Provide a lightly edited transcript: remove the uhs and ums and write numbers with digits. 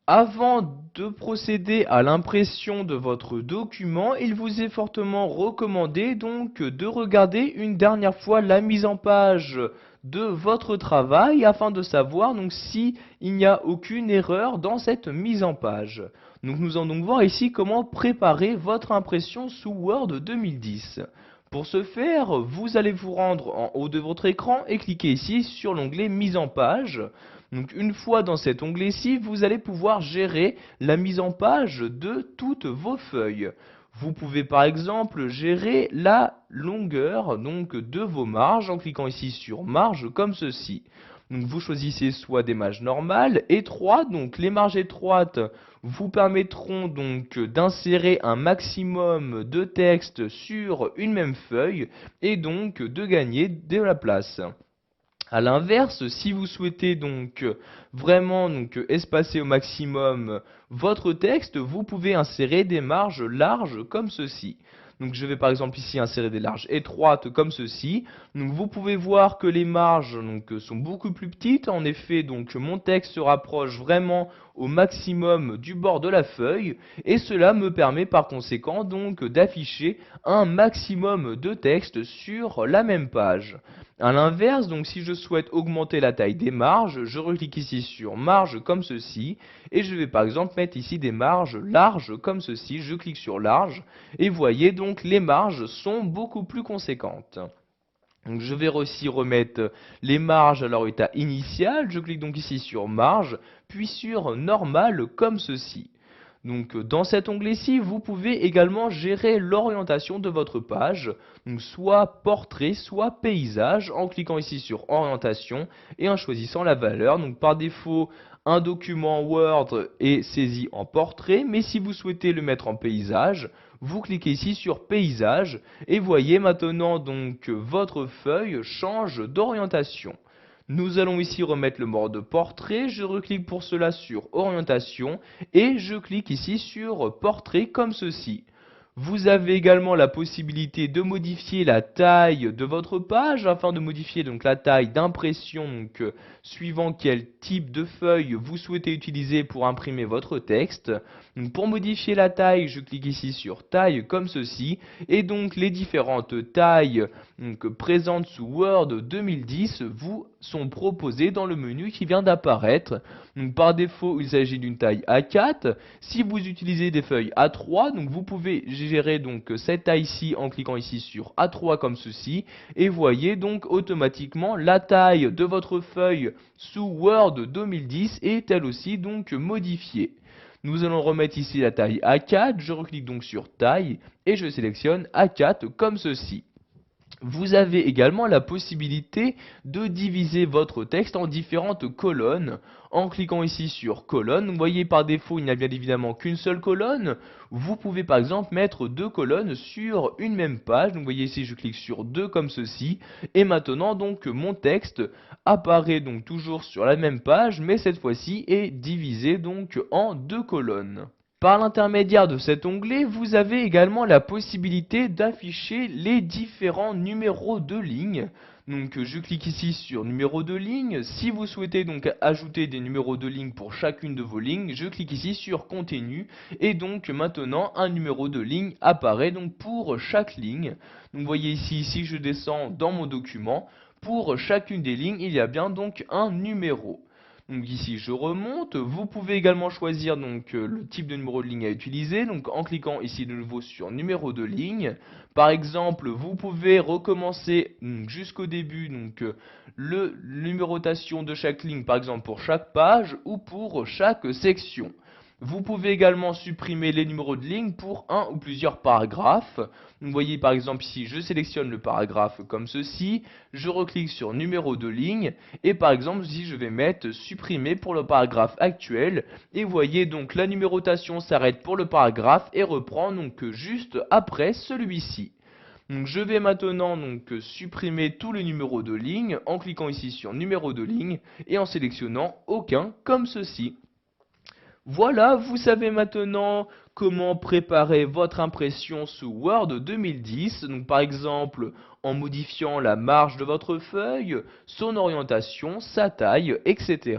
Avant de procéder à l'impression de votre document, il vous est fortement recommandé donc de regarder une dernière fois la mise en page de votre travail afin de savoir donc si il n'y a aucune erreur dans cette mise en page. Donc nous allons donc voir ici comment préparer votre impression sous Word 2010. Pour ce faire, vous allez vous rendre en haut de votre écran et cliquer ici sur l'onglet mise en page. Donc une fois dans cet onglet-ci, vous allez pouvoir gérer la mise en page de toutes vos feuilles. Vous pouvez par exemple gérer la longueur donc de vos marges en cliquant ici sur marge comme ceci. Donc vous choisissez soit des marges normales, étroites, donc les marges étroites vous permettront donc d'insérer un maximum de texte sur une même feuille et donc de gagner de la place. A l'inverse, si vous souhaitez donc vraiment espacer au maximum votre texte, vous pouvez insérer des marges larges comme ceci. Donc je vais par exemple ici insérer des marges étroites comme ceci. Donc vous pouvez voir que les marges sont beaucoup plus petites. En effet, donc mon texte se rapproche vraiment au maximum du bord de la feuille et cela me permet par conséquent donc d'afficher un maximum de texte sur la même page. A l'inverse, donc si je souhaite augmenter la taille des marges, je reclique ici sur marge comme ceci et je vais par exemple mettre ici des marges larges comme ceci. Je clique sur large et voyez donc les marges sont beaucoup plus conséquentes. Donc je vais aussi remettre les marges à leur état initial. Je clique donc ici sur marge puis sur normal comme ceci. Donc dans cet onglet-ci, vous pouvez également gérer l'orientation de votre page, donc soit portrait, soit paysage, en cliquant ici sur orientation et en choisissant la valeur. Donc par défaut, un document Word est saisi en portrait, mais si vous souhaitez le mettre en paysage, vous cliquez ici sur paysage et voyez maintenant donc votre feuille change d'orientation. Nous allons ici remettre le mode portrait, je reclique pour cela sur orientation et je clique ici sur portrait comme ceci. Vous avez également la possibilité de modifier la taille de votre page afin de modifier donc la taille d'impression suivant quel type de feuille vous souhaitez utiliser pour imprimer votre texte. Donc, pour modifier la taille, je clique ici sur taille comme ceci et donc les différentes tailles présentes sous Word 2010 vous sont proposées dans le menu qui vient d'apparaître. Donc, par défaut, il s'agit d'une taille A4. Si vous utilisez des feuilles A3, donc vous pouvez gérer donc cette taille-ci en cliquant ici sur A3 comme ceci et voyez donc automatiquement la taille de votre feuille sous Word 2010 est elle aussi donc modifiée. Nous allons remettre ici la taille A4, je reclique donc sur taille et je sélectionne A4 comme ceci. Vous avez également la possibilité de diviser votre texte en différentes colonnes en cliquant ici sur colonne. Vous voyez par défaut il n'y a bien évidemment qu'une seule colonne. Vous pouvez par exemple mettre deux colonnes sur une même page. Donc vous voyez ici je clique sur deux comme ceci et maintenant donc mon texte apparaît donc toujours sur la même page mais cette fois-ci est divisé donc en deux colonnes. Par l'intermédiaire de cet onglet, vous avez également la possibilité d'afficher les différents numéros de ligne. Donc je clique ici sur numéro de ligne. Si vous souhaitez donc ajouter des numéros de ligne pour chacune de vos lignes, je clique ici sur continue et donc maintenant un numéro de ligne apparaît donc pour chaque ligne. Donc vous voyez ici, si je descends dans mon document, pour chacune des lignes, il y a bien donc un numéro. Donc ici je remonte, vous pouvez également choisir donc le type de numéro de ligne à utiliser, donc en cliquant ici de nouveau sur numéro de ligne. Par exemple, vous pouvez recommencer jusqu'au début donc le numérotation de chaque ligne, par exemple pour chaque page ou pour chaque section. Vous pouvez également supprimer les numéros de ligne pour un ou plusieurs paragraphes. Vous voyez par exemple ici, je sélectionne le paragraphe comme ceci, je reclique sur numéro de ligne et par exemple ici je vais mettre supprimer pour le paragraphe actuel et vous voyez donc la numérotation s'arrête pour le paragraphe et reprend donc juste après celui-ci. Donc je vais maintenant donc supprimer tous les numéros de ligne en cliquant ici sur numéro de ligne et en sélectionnant aucun comme ceci. Voilà, vous savez maintenant comment préparer votre impression sous Word 2010, donc par exemple en modifiant la marge de votre feuille, son orientation, sa taille, etc.